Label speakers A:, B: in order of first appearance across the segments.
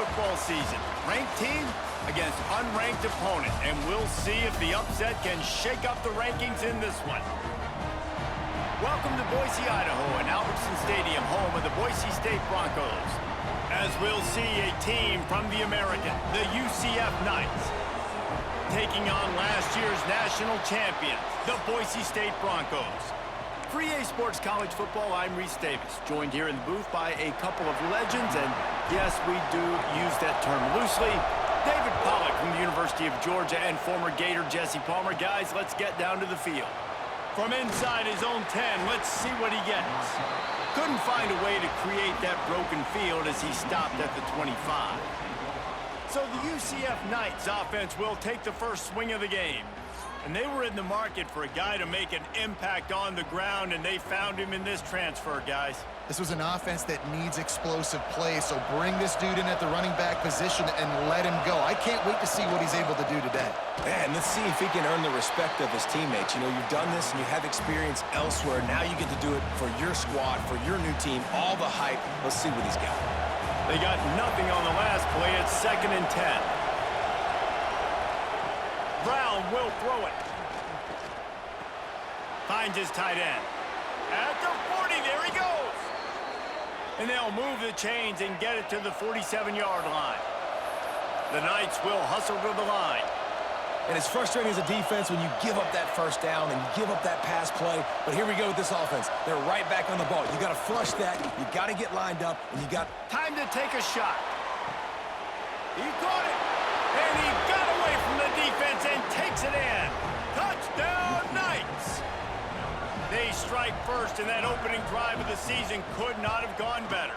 A: football season. Ranked team against unranked opponent, and we'll see if the upset can shake up the rankings in this one. Welcome to Boise, Idaho, and Albertson Stadium, home of the Boise State Broncos. As we'll see a team from the American, the UCF Knights, taking on last year's national champions, the Boise State Broncos. For EA Sports College Football, I'm Reese Davis, joined here in the booth by a couple of legends, and yes, we do use that term loosely. David Pollack from the University of Georgia and former Gator Jesse Palmer. Guys, let's get down to the field. From inside his own 10, let's see what he gets. Couldn't find a way to create that broken field as he stopped at the 25. So the UCF Knights offense will take the first swing of the game. And they were in the market for a guy to make an impact on the ground, and they found him in this transfer, guys.
B: This was an offense that needs explosive play, so bring this dude in at the running back position and let him go. I can't wait to see what he's able to do today.
C: Man, let's see if he can earn the respect of his teammates. You know, you've done this and you have experience elsewhere. Now you get to do it for your squad, for your new team, all the hype. Let's see what he's got.
A: They got nothing on the last play. It's 2nd and 10. Brown will throw it. Finds his tight end. At the 40, there he goes. And they'll move the chains and get it to the 47-yard line. The Knights will hustle to the line.
C: And it's frustrating as a defense when you give up that first down and you give up that pass play. But here we go with this offense. They're right back on the ball. You got to flush that. You got to get lined up, and you got
A: time to take a shot. He caught it. And he got away from the defense and takes it in. Touchdown, Knights! They strike first, and that opening drive of the season could not have gone better.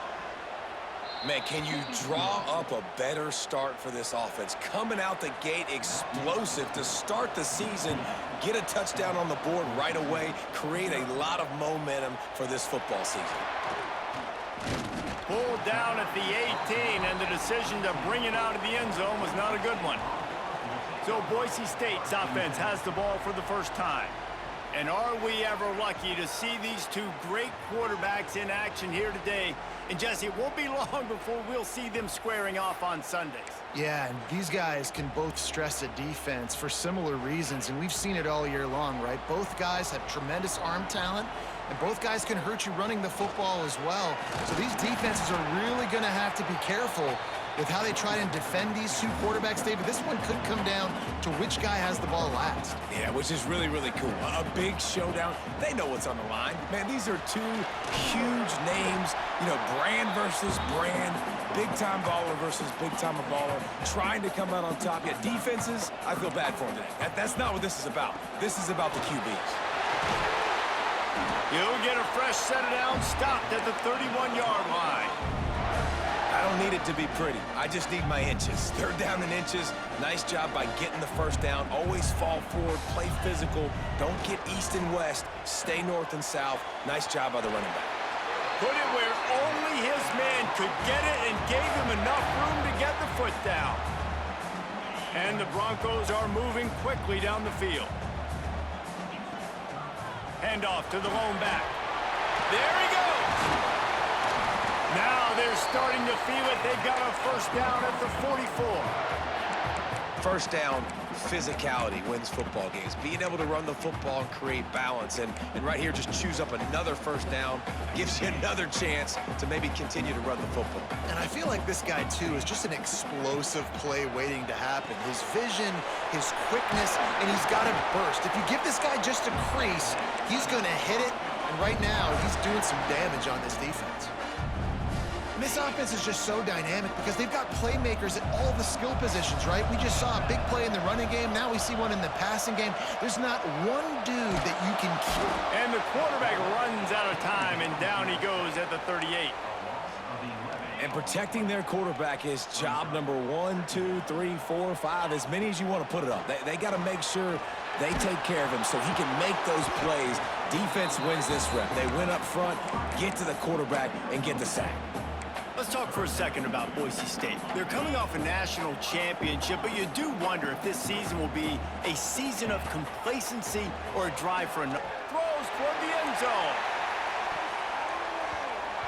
C: Man, can you draw up a better start for this offense? Coming out the gate explosive to start the season, get a touchdown on the board right away, create a lot of momentum for this football season.
A: Pulled down at the 18, and the decision to bring it out of the end zone was not a good one. So Boise State's offense has the ball for the first time. And are we ever lucky to see these two great quarterbacks in action here today? And Jesse, it won't be long before we'll see them squaring off on Sundays.
B: Yeah, and these guys can both stress a defense for similar reasons, and we've seen it all year long, right? Both guys have tremendous arm talent, and both guys can hurt you running the football as well. So these defenses are really going to have to be careful with how they try and defend these two quarterbacks, David. This one could come down to which guy has the ball last.
C: Yeah, which is really, really cool. A big showdown. They know what's on the line. Man, these are two huge names, you know, brand versus brand, big-time baller versus big-time baller, trying to come out on top. Yeah, defenses, I feel bad for them today. That's not what this is about. This is about the QBs.
A: You'll get a fresh set of down, stopped at the 31-yard line.
C: I don't need it to be pretty. I just need my inches. Third down in inches. Nice job by getting the first down. Always fall forward, play physical. Don't get east and west. Stay north and south. Nice job by the running back.
A: Put it where only his man could get it and gave him enough room to get the foot down. And the Broncos are moving quickly down the field. Handoff to the lone back. There he goes. Now they're starting to feel it. They've got a first down at the 44.
C: First down, physicality wins football games. Being able to run the football and create balance. And right here, just choose up another first down. Gives you another chance to maybe continue to run the football.
B: And I feel like this guy, too, is just an explosive play waiting to happen. His vision, his quickness, and he's got a burst. If you give this guy just a crease, he's going to hit it. And right now, he's doing some damage on this defense. And this offense is just so dynamic because they've got playmakers at all the skill positions, right? We just saw a big play in the running game. Now we see one in the passing game. There's not one dude that you can keep.
A: And the quarterback runs out of time, and down he goes at the 38.
C: And protecting their quarterback is job number 1, 2, 3, 4, 5, as many as you want to put it up. They got to make sure they take care of him so he can make those plays. Defense wins this rep. They win up front, get to the quarterback, and get the sack.
A: Let's talk for a second about Boise State. They're coming off a national championship, but you do wonder if this season will be a season of complacency or a drive for another. Throws toward the end zone.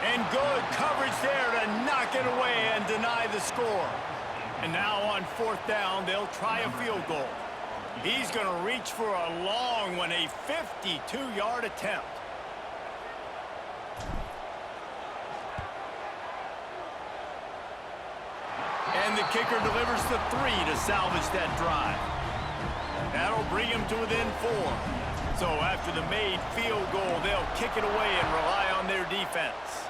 A: And good coverage there to knock it away and deny the score. And now on 4th down, they'll try a field goal. He's going to reach for a long one, a 52-yard attempt. And the kicker delivers the 3 to salvage that drive. That'll bring him to within 4. So after the made field goal, they'll kick it away and rely on their defense.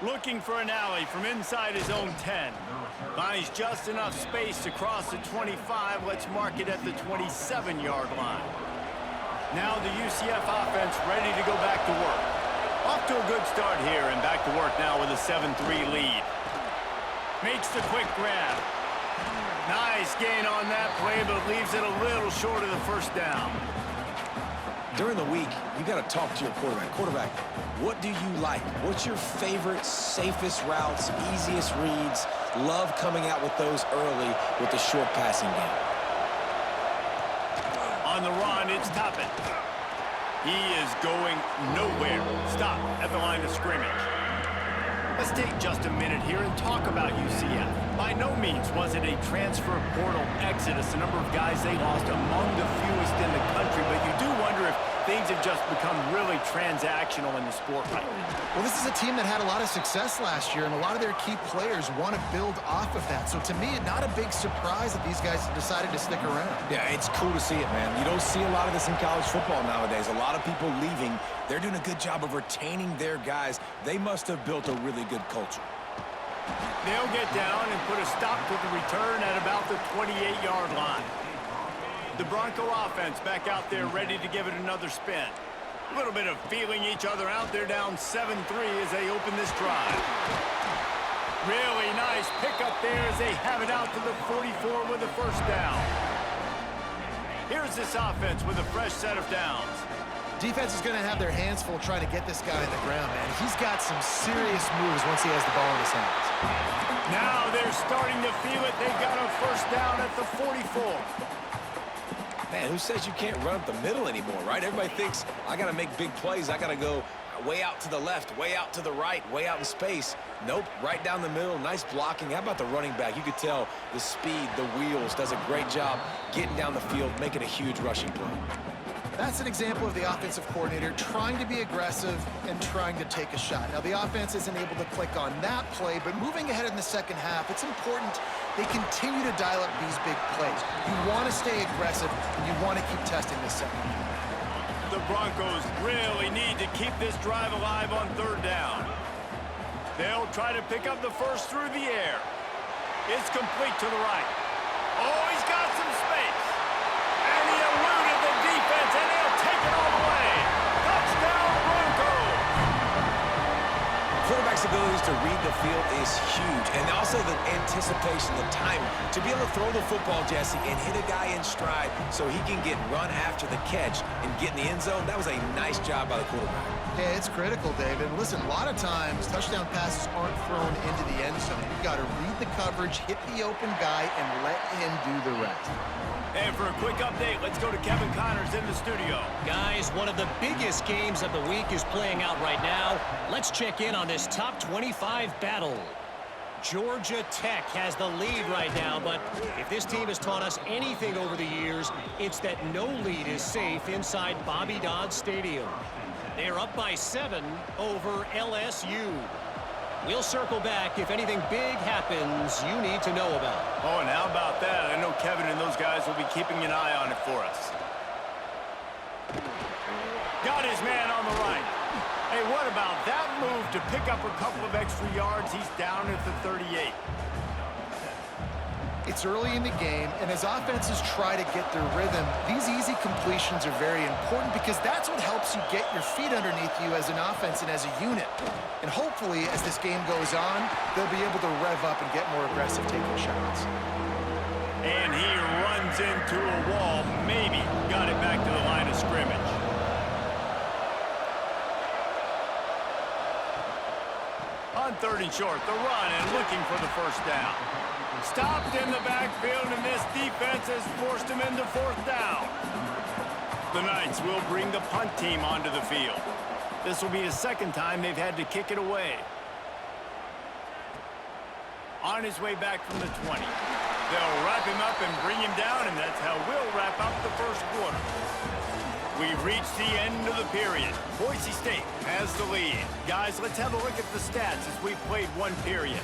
A: Looking for an alley from inside his own 10. Finds just enough space to cross the 25. Let's mark it at the 27-yard line. Now the UCF offense ready to go back to work. Off to a good start here and back to work now with a 7-3 lead. Makes the quick grab. Nice gain on that play, but leaves it a little short of the first down.
C: During the week, you got to talk to your quarterback. Quarterback, what do you like? What's your favorite, safest routes, easiest reads? Love coming out with those early with the short passing game.
A: On the run, it's Toppin. He is going nowhere. Stop at the line of scrimmage. Let's take just a minute here and talk about UCF. By no means was it a transfer portal exodus, the number of guys they lost among the fewest in the country, but you do wonder if things have just become really transactional in the sport right now.
B: Well, this is a team that had a lot of success last year, and a lot of their key players want to build off of that. So to me, not a big surprise that these guys decided to stick around.
C: Yeah, it's cool to see it, man. You don't see a lot of this in college football nowadays. A lot of people leaving. They're doing a good job of retaining their guys. They must have built a really good culture.
A: They'll get down and put a stop to the return at about the 28-yard line. The Bronco offense back out there ready to give it another spin. A little bit of feeling each other out. They're down 7-3 as they open this drive. Really nice pickup there as they have it out to the 44 with a first down. Here's this offense with a fresh set of downs.
B: Defense is going to have their hands full trying to get this guy in the ground, man. He's got some serious moves once he has the ball in his hands.
A: Now they're starting to feel it. They've got a first down at the 44.
C: Man, who says you can't run up the middle anymore, right? Everybody thinks, I got to make big plays. I got to go way out to the left, way out to the right, way out in space. Nope, right down the middle. Nice blocking. How about the running back? You could tell the speed, the wheels, does a great job getting down the field, making a huge rushing play.
B: That's an example of the offensive coordinator trying to be aggressive and trying to take a shot. Now, the offense isn't able to click on that play, but moving ahead in the second half, it's important they continue to dial up these big plays. You want to stay aggressive, and you want to keep testing this second half.
A: The Broncos really need to keep this drive alive on 3rd down. They'll try to pick up the first through the air. It's complete to the right. Oh, he's got some space. And he eluded the defense, and he'll take it all the way. Touchdown, Broncos!
C: Quarterback's abilities to read the field is huge, and also the anticipation, the timing. To be able to throw the football, Jesse, and hit a guy in stride so he can get run after the catch and get in the end zone, that was a nice job by the quarterback.
B: Yeah, it's critical, David. Listen, a lot of times, touchdown passes aren't thrown into the end zone. You've got to read the coverage, hit the open guy, and let him do the rest.
A: And for a quick update, let's go to Kevin Connors in the studio.
D: Guys, one of the biggest games of the week is playing out right now. Let's check in on this top 25 battle. Georgia Tech has the lead right now, but if this team has taught us anything over the years, it's that no lead is safe inside Bobby Dodd Stadium. They're up by 7 over LSU. We'll circle back if anything big happens you need to know about.
A: Oh, and how about that? I know Kevin and those guys will be keeping an eye on it for us. Got his man on the right. Hey, what about that move to pick up a couple of extra yards? He's down at the 38.
B: It's early in the game, and as offenses try to get their rhythm, these easy completions are very important because that's what helps you get your feet underneath you as an offense and as a unit. And hopefully, as this game goes on, they'll be able to rev up and get more aggressive taking shots.
A: And he runs into a wall. Maybe got it back to the line of scrimmage. On 3rd and short, the run and looking for the first down. Stopped in the backfield, and this defense has forced him into 4th down. The Knights will bring the punt team onto the field. This will be the second time they've had to kick it away. On his way back from the 20. They'll wrap him up and bring him down, and that's how we'll wrap up the first quarter. We've reached the end of the period. Boise State has the lead. Guys, let's have a look at the stats as we've played one period.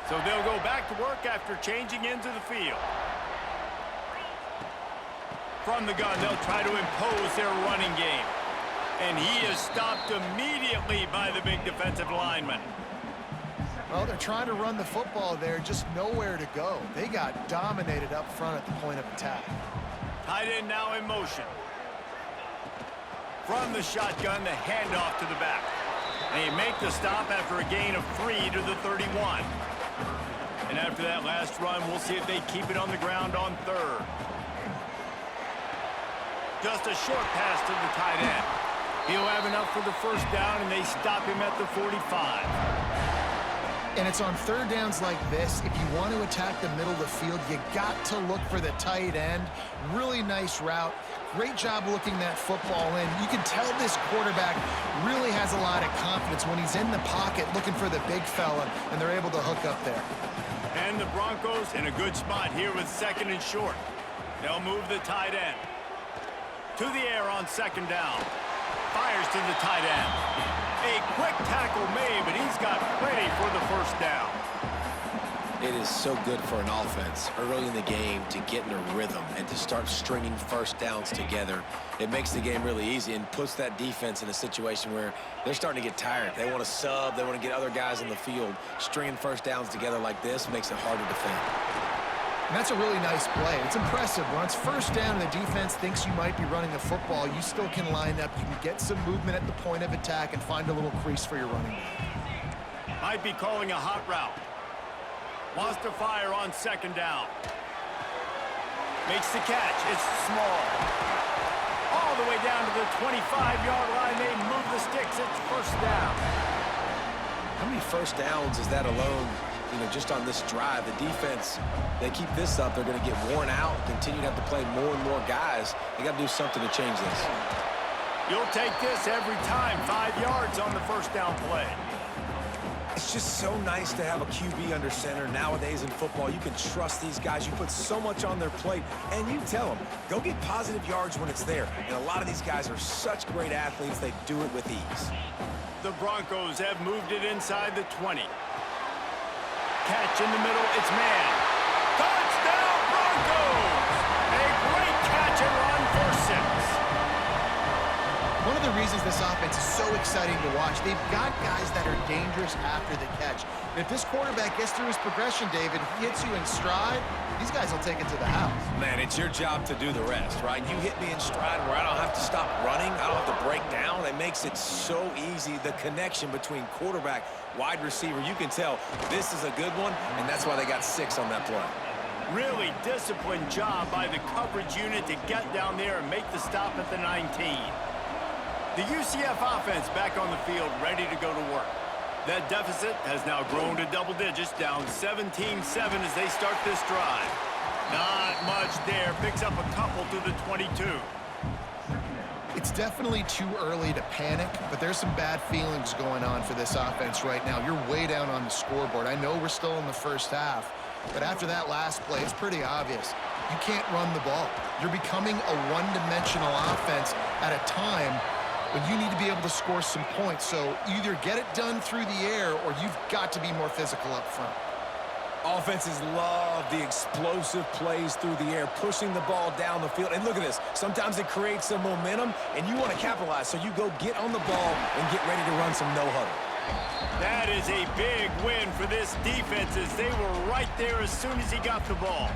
A: So they'll go back to work after changing into the field. From the gun, they'll try to impose their running game. And he is stopped immediately by the big defensive lineman.
B: Well, they're trying to run the football there, just nowhere to go. They got dominated up front at the point of attack.
A: Tight end now in motion. From the shotgun, the handoff to the back. They make the stop after a gain of 3 to the 31. And after that last run, we'll see if they keep it on the ground on third. Just a short pass to the tight end. He'll have enough for the first down, and they stop him at the 45.
B: And it's on third downs like this. If you want to attack the middle of the field, you got to look for the tight end. Really nice route. Great job looking that football in. You can tell this quarterback really has a lot of confidence when he's in the pocket looking for the big fella, and they're able to hook up there.
A: And the Broncos in a good spot here with second and short. They'll move the tight end. To the air on second down. Fires to the tight end. A quick tackle made, but he's got plenty for the first down.
C: It is so good for an offense early in the game to get in a rhythm and to start stringing first downs together. It makes the game really easy and puts that defense in a situation where they're starting to get tired. They want to sub. They want to get other guys in the field. Stringing first downs together like this makes it hard to defend.
B: And that's a really nice play. It's impressive. When it's first down and the defense thinks you might be running the football, you still can line up. You can get some movement at the point of attack and find a little crease for your running back.
A: Might be calling a hot route. Wants to fire on second down. Makes the catch. It's small. All the way down to the 25-yard line. They move the sticks. It's first down.
C: How many first downs is that alone? You know, just on this drive, the defense, they keep this up, they're going to get worn out, continue to have to play more and more guys. They got to do something to change this.
A: You'll take this every time. 5 yards on the first down play.
C: It's just so nice to have a QB under center. Nowadays in football, you can trust these guys. You put so much on their plate, and you tell them, go get positive yards when it's there. And a lot of these guys are such great athletes, they do it with ease.
A: The Broncos have moved it inside the 20. Catch in the middle, it's man. Touchdown, Broncos! A great catch and run for 6.
B: One of the reasons this offense is so exciting to watch, they've got guys that are dangerous after the catch. And if this quarterback gets through his progression, David, he hits you in stride, these guys will take it to the house.
C: Man, it's your job to do the rest, right? You hit me in stride where I don't have to stop running. I don't have to break down. It makes it so easy. The connection between quarterback, wide receiver, you can tell this is a good one, and that's why they got 6 on that play.
A: Really disciplined job by the coverage unit to get down there and make the stop at the 19. The UCF offense back on the field, ready to go to work. That deficit has now grown to double digits, down 17-7 as they start this drive. Not much there. Picks up a couple to the 22.
B: It's definitely too early to panic, but there's some bad feelings going on for this offense right now. You're way down on the scoreboard. I know we're still in the first half, but after that last play, it's pretty obvious. You can't run the ball. You're becoming a one-dimensional offense at a time when you need to be able to score some points. So either get it done through the air or you've got to be more physical up front.
C: Offenses love the explosive plays through the air, pushing the ball down the field. And look at this. Sometimes it creates some momentum, and you want to capitalize. So you go get on the ball and get ready to run some no-huddle.
A: That is a big win for this defense as they were right there as soon as he got the ball.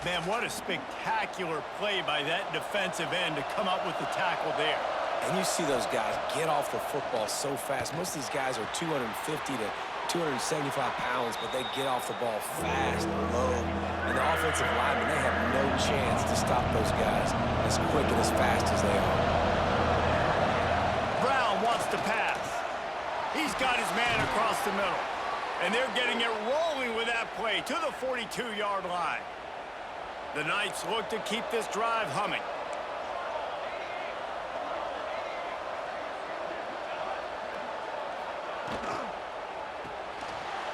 A: Man, what a spectacular play by that defensive end to come up with the tackle there.
C: And you see those guys get off the football so fast. Most of these guys are 250 to 275 pounds, but they get off the ball fast and low. And the offensive linemen, they have no chance to stop those guys as quick and as fast as they are.
A: Brown wants to pass. He's got his man across the middle. And they're getting it rolling with that play to the 42-yard line. The Knights look to keep this drive humming.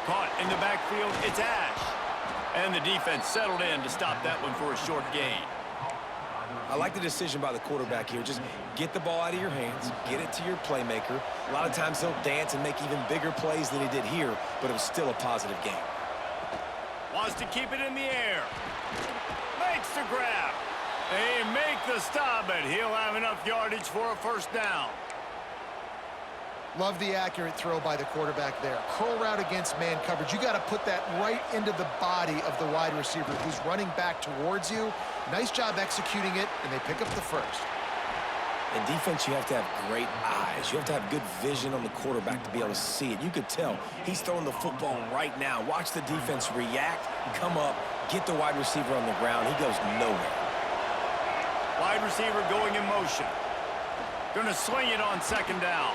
A: Caught in the backfield, it's Ash. And the defense settled in to stop that one for a short gain.
C: I like the decision by the quarterback here. Just get the ball out of your hands, get it to your playmaker. A lot of times he'll dance and make even bigger plays than he did here, but it was still a positive game.
A: Wants to keep it in the air. Makes the grab. They make the stop, but he'll have enough yardage for a first down.
B: Love the accurate throw by the quarterback there. Curl route against man coverage. You got to put that right into the body of the wide receiver who's running back towards you. Nice job executing it, and they pick up the first.
C: In defense, you have to have great eyes. You have to have good vision on the quarterback to be able to see it. You could tell he's throwing the football right now. Watch the defense react, come up, get the wide receiver on the ground. He goes nowhere.
A: Wide receiver going in motion. Going to sling it on second down.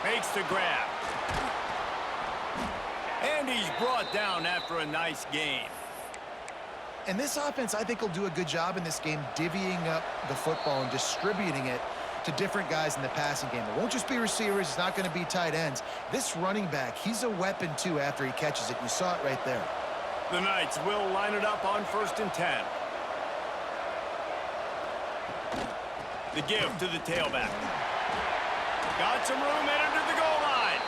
A: Makes the grab. And he's brought down after a nice gain.
B: And this offense, I think, will do a good job in this game divvying up the football and distributing it to different guys in the passing game. It won't just be receivers. It's not going to be tight ends. This running back, he's a weapon, too, after he catches it. You saw it right there.
A: The Knights will line it up on 1st and 10. The give to the tailback. Got some room headed to the goal line.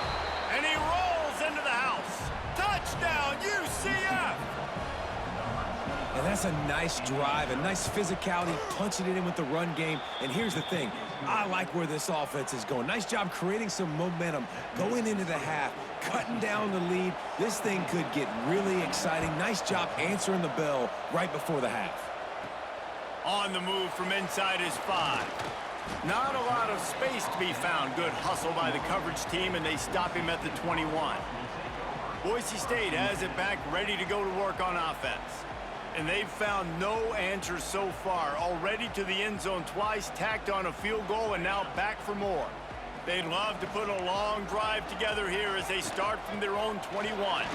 A: And he rolls into the house. Touchdown, UCF!
C: And that's a nice drive, a nice physicality, punching it in with the run game. And here's the thing. I like where this offense is going. Nice job creating some momentum, going into the half, cutting down the lead. This thing could get really exciting. Nice job answering the bell right before the half.
A: On the move from inside his 5. Not a lot of space to be found. Good hustle by the coverage team, and they stop him at the 21. Boise State has it back, ready to go to work on offense. And they've found no answers so far. Already to the end zone twice, tacked on a field goal, and now back for more. They'd love to put a long drive together here as they start from their own 21.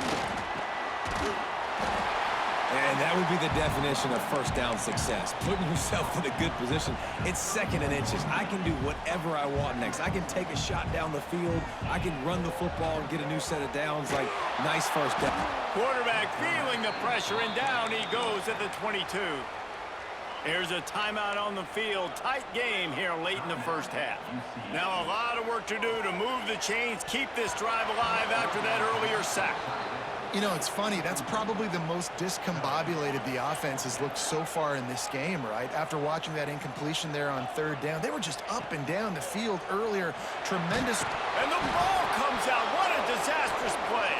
C: And that would be the definition of first down success. Putting yourself in a good position. It's 2nd and inches. I can do whatever I want next. I can take a shot down the field. I can run the football and get a new set of downs. Like, nice first down.
A: Quarterback feeling the pressure, and down he goes at the 22. Here's a timeout on the field. Tight game here late in the first half. Now a lot of work to do to move the chains, keep this drive alive after that earlier sack.
B: You know, it's funny. That's probably the most discombobulated the offense has looked so far in this game, right? After watching that incompletion there on 3rd down, they were just up and down the field earlier. Tremendous.
A: And the ball comes out. What a disastrous play.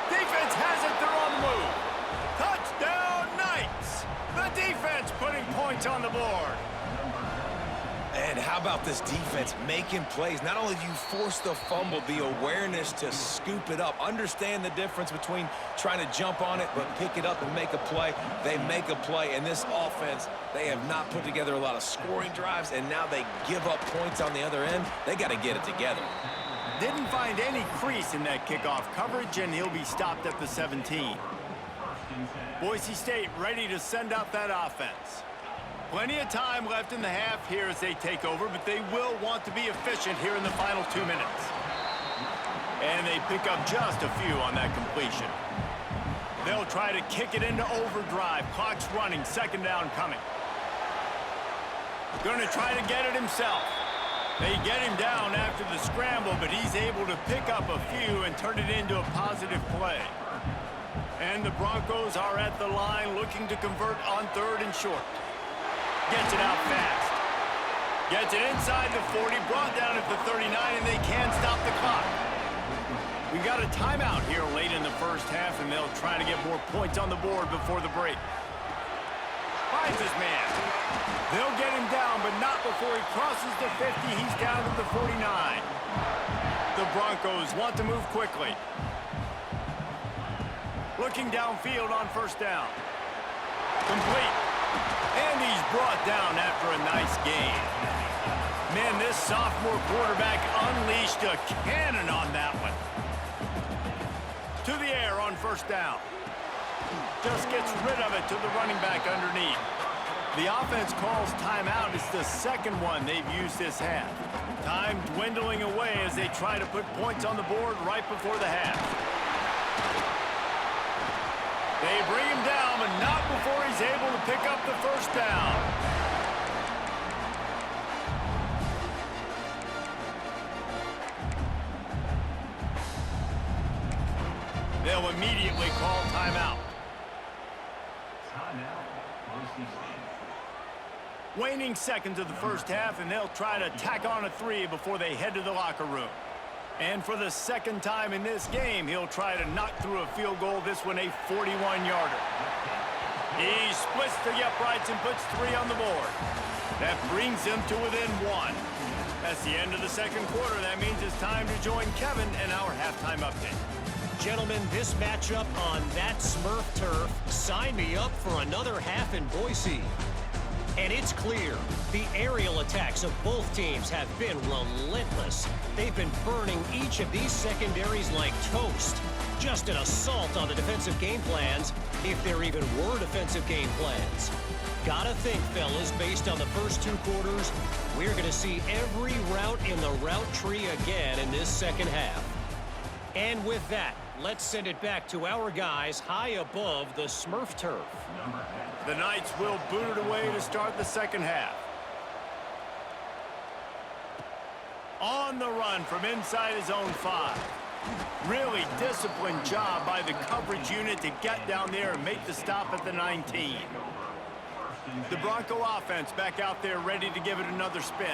A: Defense has it. They're on the move. Touchdown, Knights. The defense putting points on the board.
C: And how about this defense making plays? Not only do you force the fumble, the awareness to scoop it up. Understand the difference between trying to jump on it but pick it up and make a play. They make a play. And this offense, they have not put together a lot of scoring drives, and now they give up points on the other end. They got to get it together.
A: Didn't find any crease in that kickoff coverage, and he'll be stopped at the 17. Boise State ready to send out that offense. Plenty of time left in the half here as they take over, but they will want to be efficient here in the final 2 minutes. And they pick up just a few on that completion. They'll try to kick it into overdrive. Clock's running, 2nd down coming. Going to try to get it himself. They get him down after the scramble, but he's able to pick up a few and turn it into a positive play. And the Broncos are at the line looking to convert on 3rd and short. Gets it out fast. Gets it inside the 40, brought down at the 39, and they can't stop the clock. We got a timeout here late in the first half, and they'll try to get more points on the board before the break. Finds his man. They'll get him down, but not before he crosses the 50. He's down to the 49. The Broncos want to move quickly. Looking downfield on 1st down. Complete. And he's brought down after a nice gain. Man, this sophomore quarterback unleashed a cannon on that one. To first down. Just gets rid of it to the running back underneath. The offense calls timeout. It's the second one they've used this half. Time dwindling away as they try to put points on the board right before the half. They bring him down, but not before he's able to pick up the first down. They'll immediately call timeout. Waning seconds of the first half, and they'll try to tack on a 3 before they head to the locker room. And for the second time in this game, he'll try to knock through a field goal, this one a 41-yarder. He splits the uprights and puts 3 on the board. That brings him to within 1. That's the end of the second quarter. That means it's time to join Kevin and our halftime update.
D: Gentlemen, this matchup on that Smurf turf, sign me up for another half in Boise. And it's clear, the aerial attacks of both teams have been relentless. They've been burning each of these secondaries like toast. Just an assault on the defensive game plans, if there even were defensive game plans. Gotta think, fellas, based on the first 2 quarters, we're going to see every route in the route tree again in this second half. And with that, let's send it back to our guys high above the Smurf turf.
A: The Knights will boot it away to start the second half. On the run from inside his own 5. Really disciplined job by the coverage unit to get down there and make the stop at the 19. The Bronco offense back out there ready to give it another spin.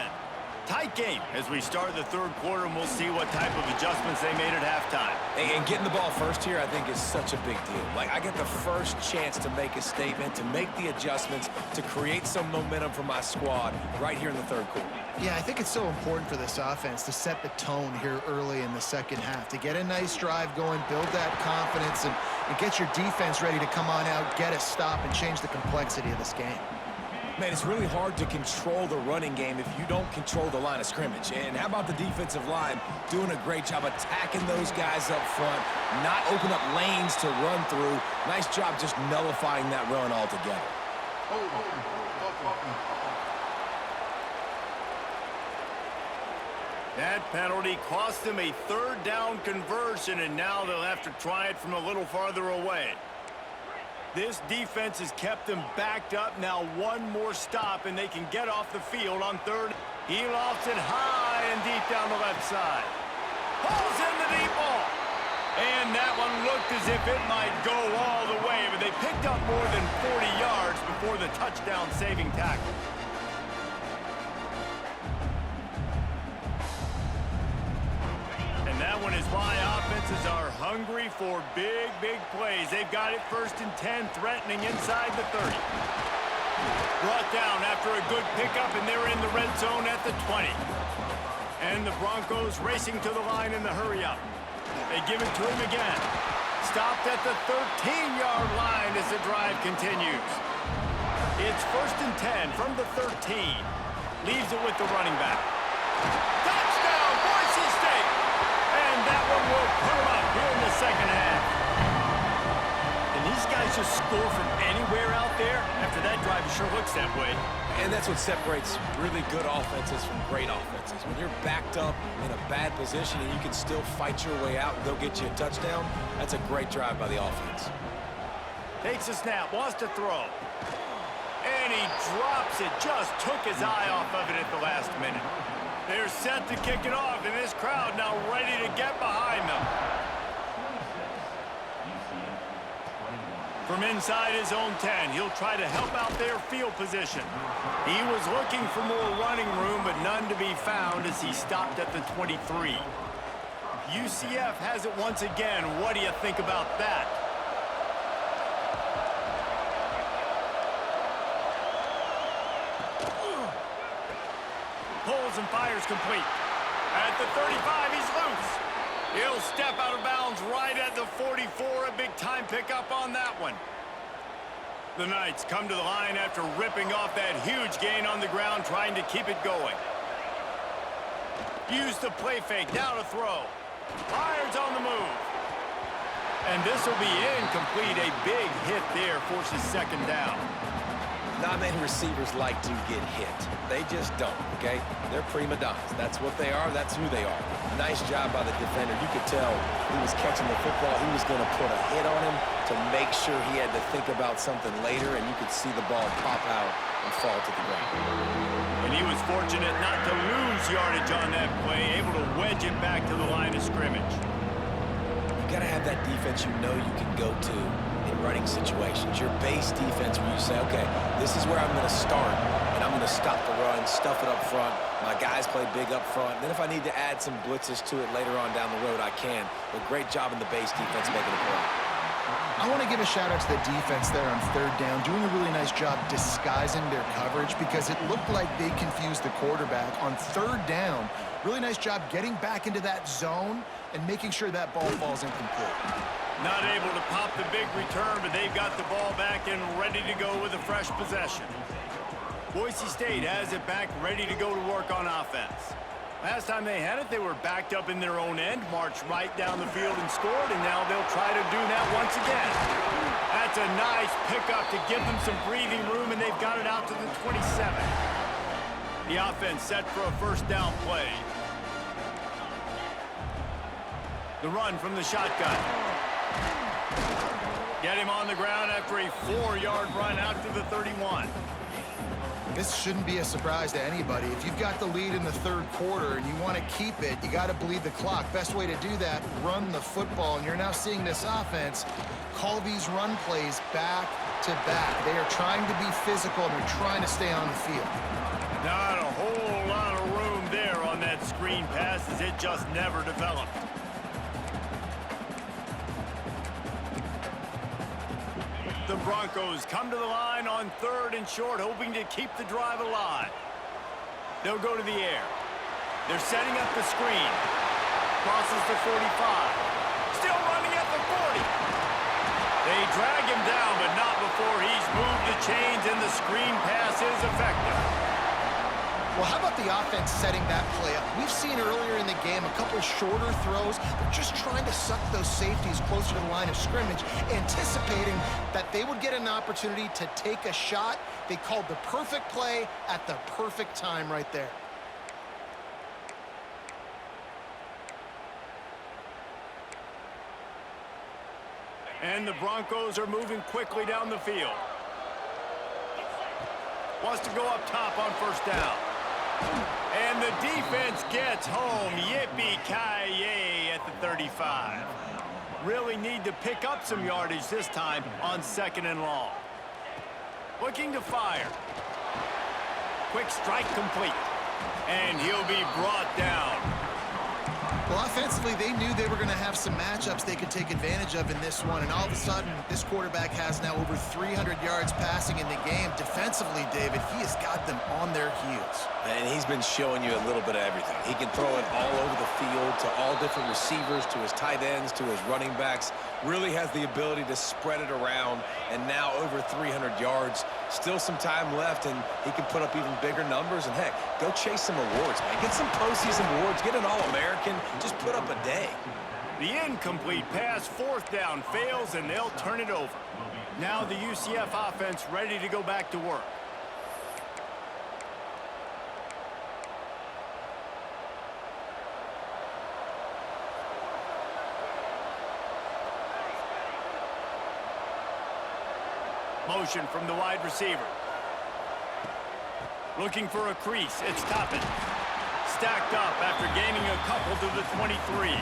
A: Tight game as we start the third quarter, and we'll see what type of adjustments they made at halftime.
C: And getting the ball first here, I think, is such a big deal. Like, I get the first chance to make a statement, to make the adjustments, to create some momentum for my squad right here in the third quarter.
B: Yeah, I think it's so important for this offense to set the tone here early in the second half, to get a nice drive going, build that confidence, and get your defense ready to come on out, get a stop, and change the complexity of this game.
C: Man, it's really hard to control the running game if you don't control the line of scrimmage. And how about the defensive line doing a great job attacking those guys up front, not open up lanes to run through. Nice job just nullifying that run altogether.
A: That penalty cost them a third down conversion, and now they'll have to try it from a little farther away. This defense has kept them backed up. Now one more stop, and they can get off the field on third. He lofts it high and deep down the left side. Pulls in the deep ball. And that one looked as if it might go all the way, but they picked up more than 40 yards before the touchdown-saving tackle. That one is why offenses are hungry for big, big plays. They've got it 1st and 10, threatening inside the 30. Brought down after a good pickup, and they're in the red zone at the 20. And the Broncos racing to the line in the hurry-up. They give it to him again. Stopped at the 13-yard line as the drive continues. It's 1st and 10 from the 13. Leaves it with the running back. Touchdown, Boise State! And that one will put them up here in the second half. And these guys just score from anywhere out there? After that drive, it sure looks that way.
C: And that's what separates really good offenses from great offenses. When you're backed up in a bad position and you can still fight your way out and go get you a touchdown, that's a great drive by the offense.
A: Takes a snap, wants to throw. And he drops it, just took his eye off of it at the last minute. They're set to kick it off, and this crowd now ready to get behind them. From inside his own 10, he'll try to help out their field position. He was looking for more running room, but none to be found as he stopped at the 23. UCF has it once again. What do you think about that? Pulls and fires complete. At the 35, he's loose. He'll step out of bounds right at the 44. A big-time pickup on that one. The Knights come to the line after ripping off that huge gain on the ground, trying to keep it going. Use the play fake, now to throw. Fires on the move. And this will be incomplete. A big hit there forces second down.
C: Not many receivers like to get hit. They just don't, okay? They're prima donnas. That's what they are. That's who they are. Nice job by the defender. You could tell he was catching the football. He was going to put a hit on him to make sure he had to think about something later, and you could see the ball pop out and fall to the ground.
A: And he was fortunate not to lose yardage on that play, able to wedge it back to the line of scrimmage.
C: You got to have that defense you know you can go to in running situations. Your base defense where you say, okay, this is where I'm going to start, and I'm going to stop the run, stuff it up front. My guys play big up front. And then if I need to add some blitzes to it later on down the road, I can. But great job in the base defense making a play.
B: I want to give a shout-out to the defense there on third down, doing a really nice job disguising their coverage because it looked like they confused the quarterback on third down. Really nice job getting back into that zone and making sure that ball falls incomplete.
A: Not able to pop the big return, but they've got the ball back and ready to go with a fresh possession. Boise State has it back, ready to go to work on offense. Last time they had it, they were backed up in their own end, marched right down the field and scored, and now they'll try to do that once again. That's a nice pickup to give them some breathing room, and they've got it out to the 27. The offense set for a first down play. The run from the shotgun. Get him on the ground after a 4-yard run out to the 31.
B: This shouldn't be a surprise to anybody. If you've got the lead in the third quarter and you want to keep it, you got to bleed the clock. Best way to do that, run the football. And you're now seeing this offense call these run plays back to back. They are trying to be physical and they're trying to stay on the field.
A: Not a whole lot of room there on that screen pass as it just never developed. The Broncos come to the line on third and short, hoping to keep the drive alive. They'll go to the air. They're setting up the screen. Crosses the 45. Still running at the 40. They drag him down, but not before he's moved the chains, and the screen pass is effective.
B: Well, how about the offense setting that play up? We've seen earlier in the game a couple shorter throws. They're just trying to suck those safeties closer to the line of scrimmage, anticipating that they would get an opportunity to take a shot. They called the perfect play at the perfect time right there.
A: And the Broncos are moving quickly down the field. Wants to go up top on first down. And the defense gets home. Yippee-ki-yay at the 35. Really need to pick up some yardage this time on second and long. Looking to fire. Quick strike complete. And he'll be brought down.
B: Well, offensively, they knew they were going to have some matchups they could take advantage of in this one, and all of a sudden, this quarterback has now over 300 yards passing in the game. Defensively, David, he has got them on their heels.
C: And he's been showing you a little bit of everything. He can throw it all over the field to all different receivers, to his tight ends, to his running backs. Really has the ability to spread it around, and now over 300 yards. Still some time left, and he can put up even bigger numbers. And, heck, go chase some awards, man. Get some postseason awards. Get an All-American. Just put up a day.
A: The incomplete pass, fourth down, fails, and they'll turn it over. Now the UCF offense ready to go back to work. Motion from the wide receiver. Looking for a crease. It's Toppin. Stacked up after gaining a couple to the 23.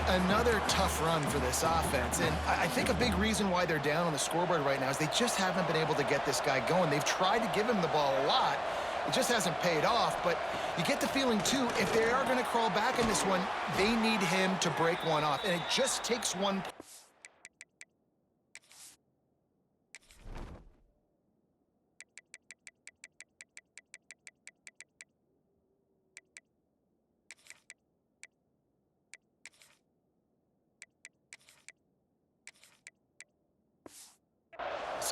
B: Another tough run for this offense, and I think a big reason why they're down on the scoreboard right now is they just haven't been able to get this guy going. They've tried to give him the ball a lot. It just hasn't paid off, but you get the feeling, too, if they are going to crawl back in this one, they need him to break one off, and it just takes one.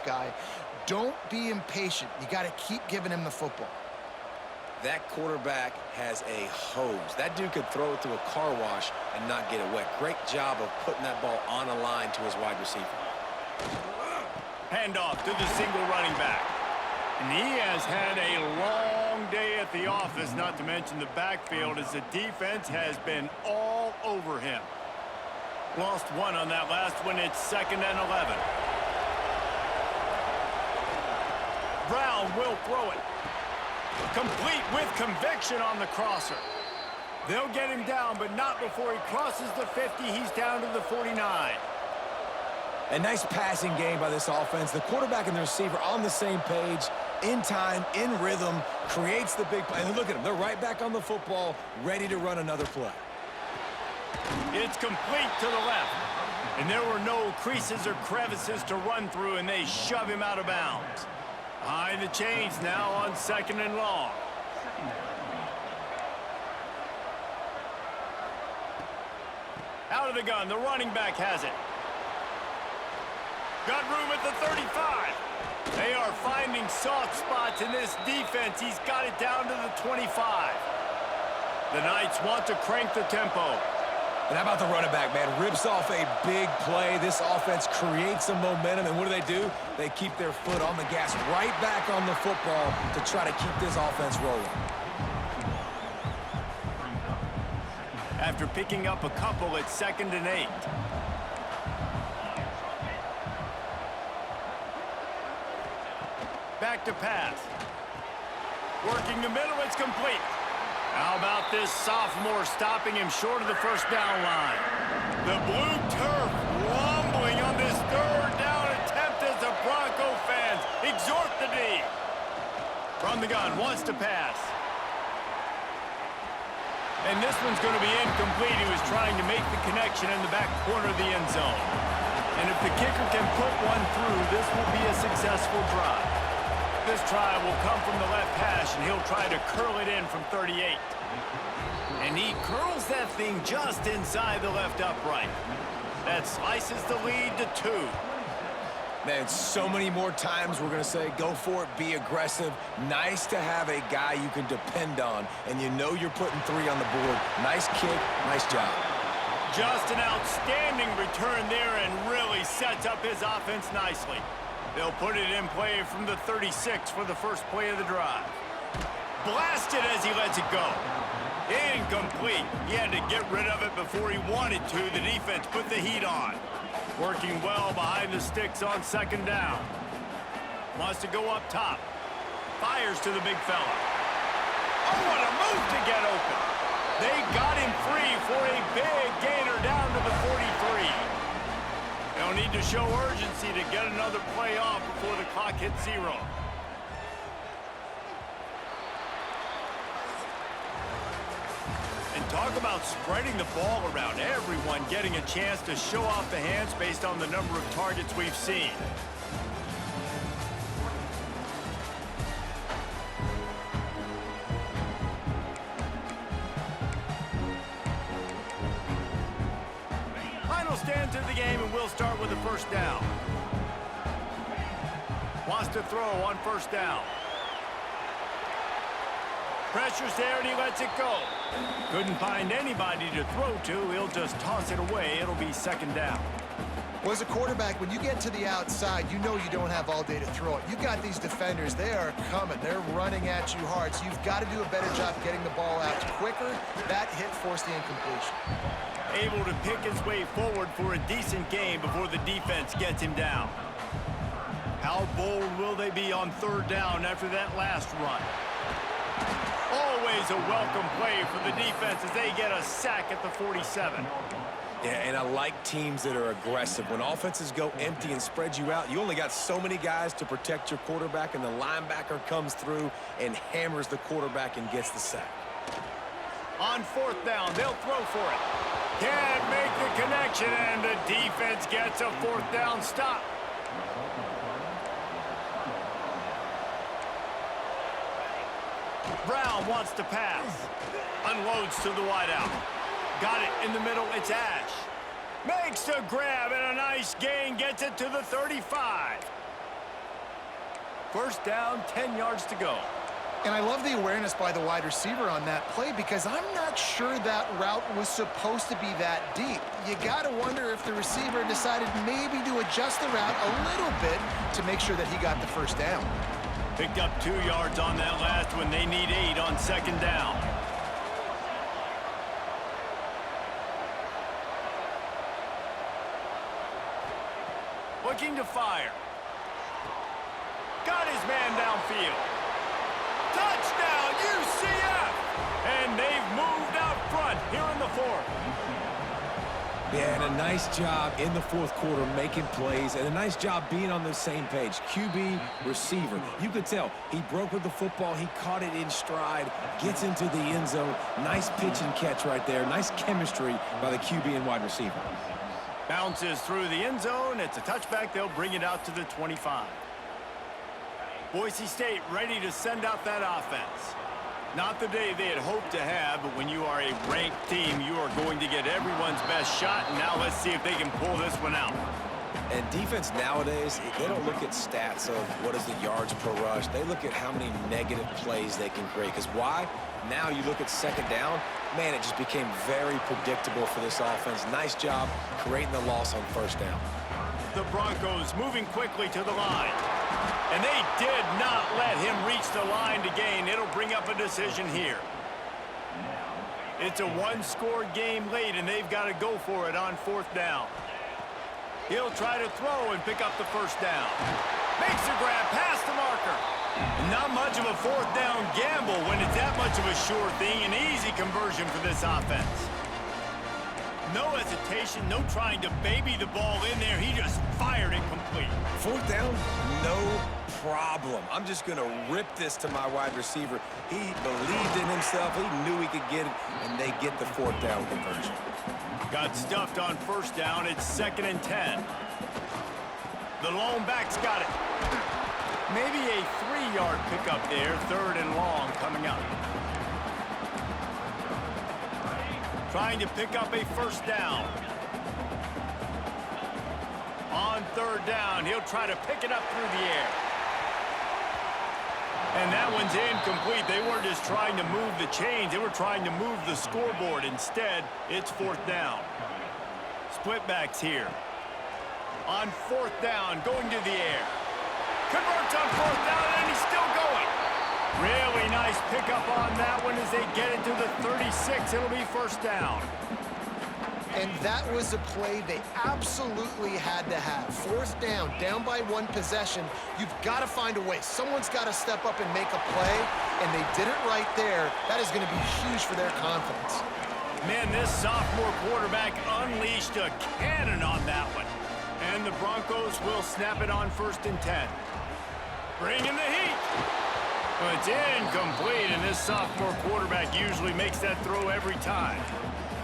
B: Guy, don't be impatient. You got to keep giving him the football.
C: That quarterback has a hose. That dude could throw it through a car wash and not get it wet. Great job of putting that ball on a line to his wide receiver.
A: Handoff to the single running back. And he has had a long day at the office, not to mention the backfield, as the defense has been all over him. Lost one on that last one. It's 2nd and 11. Brown will throw it. Complete with conviction on the crosser. They'll get him down, but not before he crosses the 50. He's down to the 49.
C: A nice passing game by this offense. The quarterback and the receiver on the same page, in time, in rhythm, creates the big play. And look at them. They're right back on the football, ready to run another play.
A: It's complete to the left. And there were no creases or crevices to run through, and they shove him out of bounds. Behind the chains now on 2nd and long. Out of the gun, the running back has it. Got room at the 35. They are finding soft spots in this defense. He's got it down to the 25. The Knights want to crank the tempo.
C: And how about the running back, man? Rips off a big play. This offense creates some momentum, and what do? They keep their foot on the gas, right back on the football to try to keep this offense rolling.
A: After picking up a couple, it's 2nd and 8. Back to pass. Working the middle, it's complete. How about this sophomore stopping him short of the first down line? The blue turf rumbling on this 3rd down attempt as the Bronco fans exhort the D. From the gun, wants to pass. And this one's going to be incomplete. He was trying to make the connection in the back corner of the end zone. And if the kicker can put one through, this will be a successful drive. This try will come from the left hash, and he'll try to curl it in from 38. And he curls that thing just inside the left upright. That slices the lead to 2.
C: Man, so many more times we're going to say, go for it, be aggressive. Nice to have a guy you can depend on, and you know you're putting 3 on the board. Nice kick, nice job.
A: Just an outstanding return there and really sets up his offense nicely. They'll put it in play from the 36 for the first play of the drive. Blasted as he lets it go. Incomplete. He had to get rid of it before he wanted to. The defense put the heat on. Working well behind the sticks on 2nd down. Wants to go up top. Fires to the big fella. Oh, what a move to get open. They got him free for a big gainer down to the 43. They'll need to show urgency to get another play off before the clock hits 0. And talk about spreading the ball around. Everyone getting a chance to show off the hands based on the number of targets we've seen. Stand to the game, and we'll start with the first down. Wants to throw on 1st down. Pressure's there, and he lets it go. Couldn't find anybody to throw to. He'll just toss it away. It'll be 2nd down.
B: Well, as a quarterback, when you get to the outside, you know you don't have all day to throw it. You've got these defenders. They are coming. They're running at you hard, so you've got to do a better job getting the ball out quicker. That hit forced the incompletion.
A: Able to pick his way forward for a decent game before the defense gets him down. How bold will they be on 3rd down after that last run? Always a welcome play for the defense as they get a sack at the 47.
C: Yeah, and I like teams that are aggressive. When offenses go empty and spread you out, you only got so many guys to protect your quarterback, and the linebacker comes through and hammers the quarterback and gets the sack.
A: On 4th down, they'll throw for it. Can't make the connection, and the defense gets a 4th down stop. Brown wants to pass. Unloads to the wideout. Got it in the middle. It's Ash. Makes a grab and a nice gain. Gets it to the 35. 1st down, 10 yards to go.
B: And I love the awareness by the wide receiver on that play because I'm not sure that route was supposed to be that deep. You got to wonder if the receiver decided maybe to adjust the route a little bit to make sure that he got the first down.
A: Picked up 2 yards on that last one. They need 8 on second down. Looking to fire. Got his man downfield. Touchdown, UCF! And they've moved out front here in the 4th.
C: Yeah, and a nice job in the 4th quarter making plays, and a nice job being on the same page. QB, receiver. You could tell he broke with the football. He caught it in stride, gets into the end zone. Nice pitch and catch right there. Nice chemistry by the QB and wide receiver.
A: Bounces through the end zone. It's a touchback. They'll bring it out to the 25. Boise State ready to send out that offense. Not the day they had hoped to have, but when you are a ranked team, you are going to get everyone's best shot, and now let's see if they can pull this one out.
C: And defense nowadays, they don't look at stats of what is the yards per rush. They look at how many negative plays they can create. Because why? Now you look at second down, man, it just became very predictable for this offense. Nice job creating the loss on first down.
A: The Broncos moving quickly to the line. And they did not let him reach the line to gain. It'll bring up a decision here. It's a one-score game late, and they've got to go for it on 4th down. He'll try to throw and pick up the first down. Makes a grab past the marker. Not much of a 4th down gamble when it's that much of a sure thing. An easy conversion for this offense. No hesitation, no trying to baby the ball in there. He just fired it complete.
C: 4th down, no problem. I'm just going to rip this to my wide receiver. He believed in himself. He knew he could get it, and they get the 4th down conversion.
A: Got stuffed on first down. It's 2nd and 10. The lone back's got it. Maybe a 3-yard pickup there. 3rd and long coming up. Trying to pick up a first down. On 3rd down, he'll try to pick it up through the air. And that one's incomplete. They weren't just trying to move the chains. They were trying to move the scoreboard. Instead, it's 4th down. Split backs here. On 4th down, going to the air. Converts on 4th down, and he's still going. Really nice pickup on that one as they get it to the 36. It'll be first down.
B: And that was a play they absolutely had to have. 4th down, down by 1 possession. You've got to find a way. Someone's got to step up and make a play, and they did it right there. That is going to be huge for their confidence.
A: Man, this sophomore quarterback unleashed a cannon on that one. And the Broncos will snap it on 1st and 10. Bringing the heat. Well, it's incomplete, and this sophomore quarterback usually makes that throw every time.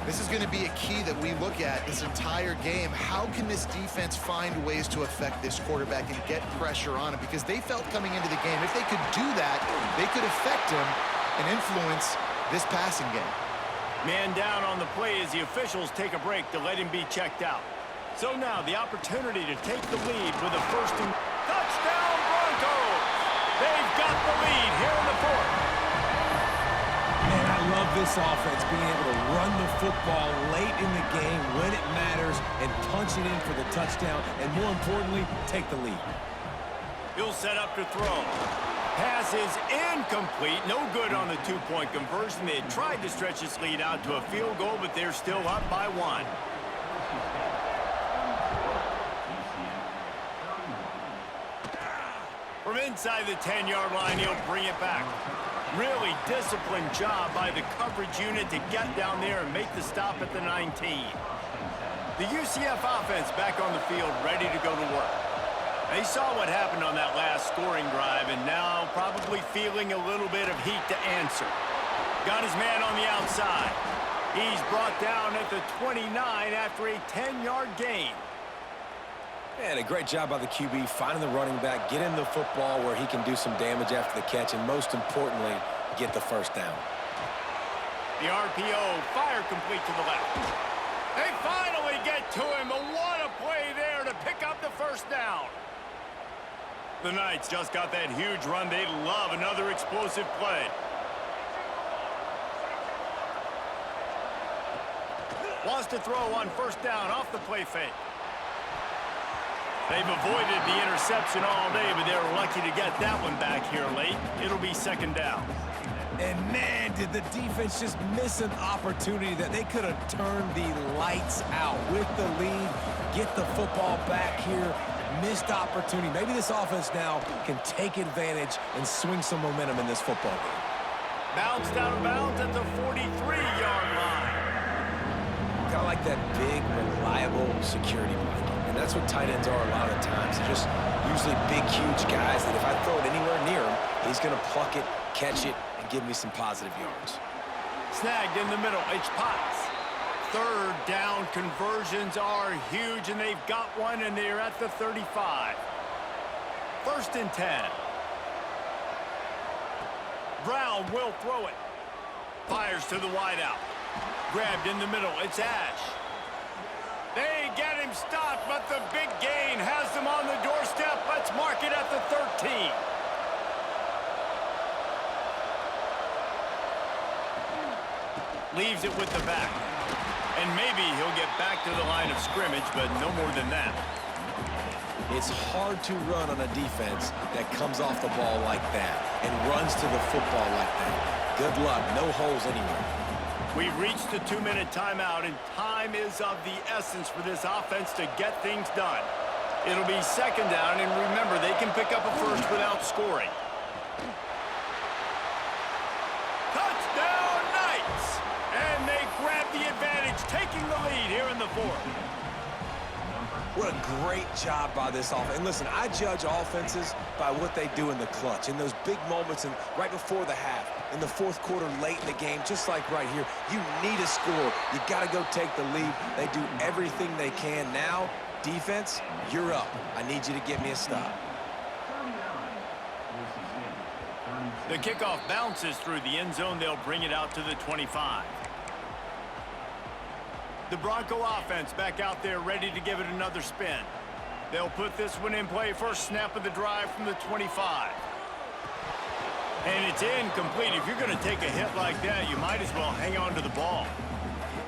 B: This is going to be a key that we look at this entire game. How can this defense find ways to affect this quarterback and get pressure on him? Because they felt coming into the game, if they could do that, they could affect him and influence this passing game.
A: Man down on the play as the officials take a break to let him be checked out. So now the opportunity to take the lead with a 1st and touchdown Broncos! They've got the lead here in the 4th.
C: Man, I love this offense being able to run the football late in the game when it matters and punch it in for the touchdown, and more importantly, take the lead.
A: He'll set up to throw. Pass is incomplete. No good on the 2-point conversion. They tried to stretch this lead out to a field goal, but they're still up by 1. From inside the 10-yard line, he'll bring it back. Really disciplined job by the coverage unit to get down there and make the stop at the 19. The UCF offense back on the field, ready to go to work. They saw what happened on that last scoring drive, and now probably feeling a little bit of heat to answer. Got his man on the outside. He's brought down at the 29 after a 10-yard gain.
C: And a great job by the QB, finding the running back, getting the football where he can do some damage after the catch, and most importantly, get the first down.
A: The RPO, fire complete to the left. They finally get to him, but what a play there to pick up the first down. The Knights just got that huge run. They love another explosive play. Wants to throw on first down off the play fake. They've avoided the interception all day, but they're lucky to get that one back here late. It'll be second down.
C: And man, did the defense just miss an opportunity that they could have turned the lights out with the lead, get the football back here. Missed opportunity. Maybe this offense now can take advantage and swing some momentum in this football game.
A: Bounced out of bounds at the 43-yard line.
C: Kind of like that big, reliable security blanket. And that's what tight ends are a lot of times. They're just usually big, huge guys that if I throw it anywhere near him, he's going to pluck it, catch it, and give me some positive yards.
A: Snagged in the middle. It's Potts. Third down conversions are huge, and they've got one, and they're at the 35. First and 10. Brown will throw it. Fires to the wideout. Grabbed in the middle. It's Ash. They get him stopped, but the big gain has them on the doorstep. Let's mark it at the 13. Leaves it with the back. And maybe he'll get back to the line of scrimmage, but no more than that.
C: It's hard to run on a defense that comes off the ball like that and runs to the football like that. Good luck. No holes anywhere.
A: We've reached the 2-minute timeout, and time is of the essence for this offense to get things done. It'll be second down, and remember, they can pick up a first without scoring. Touchdown, Knights! And they grab the advantage, taking the lead here in the fourth.
C: What a great job by this offense. And listen, I judge offenses by what they do in the clutch, in those big moments and right before the half, in the fourth quarter, late in the game, just like right here. You need a score. You got to go take the lead. They do everything they can. Now, defense, you're up. I need you to get me a stop.
A: The kickoff bounces through the end zone. They'll bring it out to the 25. The Bronco offense back out there ready to give it another spin. They'll put this one in play. First snap of the drive from the 25. And it's incomplete. If you're going to take a hit like that, you might as well hang on to the ball.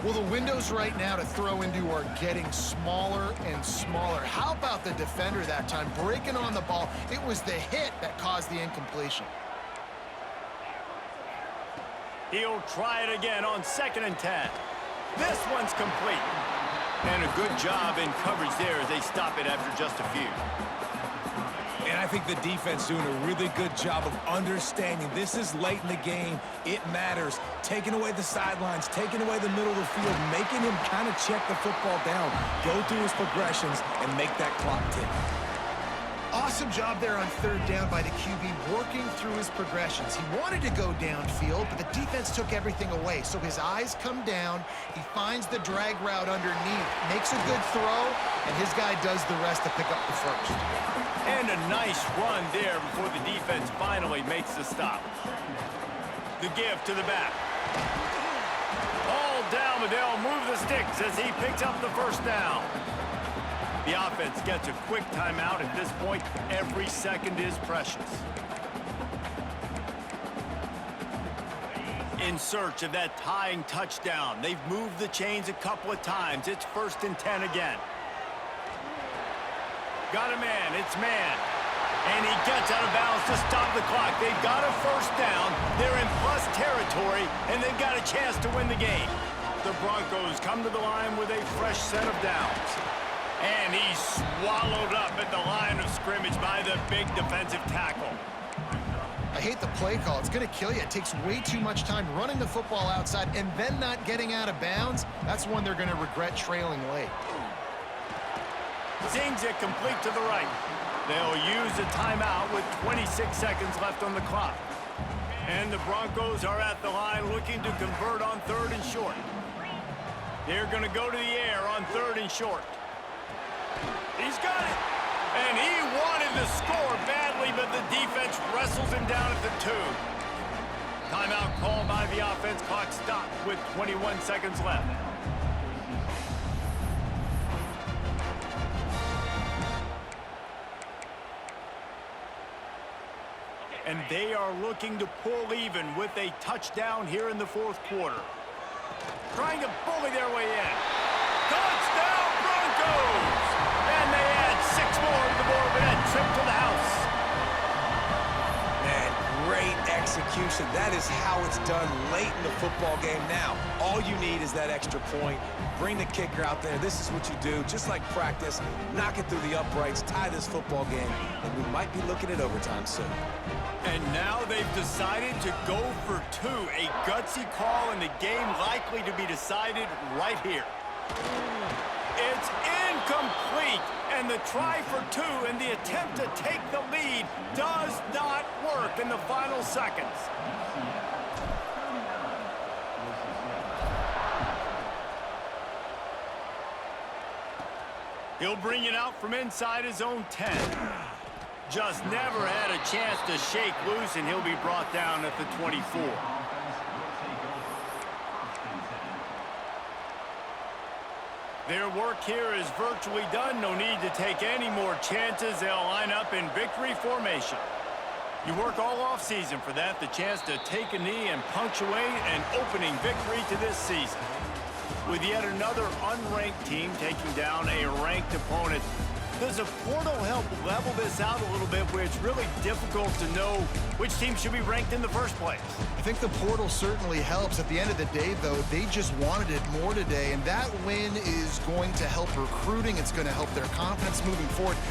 B: Well, the windows right now to throw into are getting smaller and smaller. How about the defender that time breaking on the ball? It was the hit that caused the incompletion.
A: He'll try it again on 2nd and 10. This one's complete. And a good job in coverage there as they stop it after just a few.
C: And I think the defense doing a really good job of understanding this is late in the game. It matters. Taking away the sidelines, taking away the middle of the field, making him kind of check the football down, go through his progressions, and make that clock tick.
B: Awesome job there on third down by the QB, working through his progressions. He wanted to go downfield, but the defense took everything away. So his eyes come down, he finds the drag route underneath, makes a good throw, and his guy does the rest to pick up the first.
A: And a nice run there before the defense finally makes the stop. The give to the back. All down, but they'll move the sticks as he picks up the first down. The offense gets a quick timeout. At this point, every second is precious. In search of that tying touchdown. They've moved the chains a couple of times. It's 1st and 10 again. Got a man. It's man. And he gets out of bounds to stop the clock. They've got a first down. They're in plus territory, and they've got a chance to win the game. The Broncos come to the line with a fresh set of downs. And he's swallowed up at the line of scrimmage by the big defensive tackle.
B: I hate the play call. It's going to kill you. It takes way too much time running the football outside and then not getting out of bounds. That's one they're going to regret trailing late.
A: Zings it complete to the right. They'll use a timeout with 26 seconds left on the clock. And the Broncos are at the line looking to convert on 3rd and short. They're going to go to the air on 3rd and short. He's got it. And he wanted the score badly, but the defense wrestles him down at the 2. Timeout called by the offense. Clock stopped with 21 seconds left. And they are looking to pull even with a touchdown here in the fourth quarter. Trying to bully their way in. Touchdown Broncos! And they add 6 more to the board with that trip to the house.
C: Man, great execution. That is how it's done late in the football game now. All you need is that extra point. Bring the kicker out there. This is what you do. Just like practice, knock it through the uprights, tie this football game, and we might be looking at overtime soon.
A: And now they've decided to go for 2. A gutsy call and the game likely to be decided right here. It's incomplete. And the try for 2 and the attempt to take the lead does not work in the final seconds. He'll bring it out from inside his own 10. Just never had a chance to shake loose, and he'll be brought down at the 24. Their work here is virtually done. No need to take any more chances. They'll line up in victory formation. You work all offseason for that, the chance to take a knee and punctuate an opening victory to this season. With yet another unranked team taking down a ranked opponent, does a portal help level this out a little bit where it's really difficult to know which team should be ranked in the first place?
B: I think the portal certainly helps. At the end of the day, though, they just wanted it more today, and that win is going to help recruiting. It's going to help their confidence moving forward.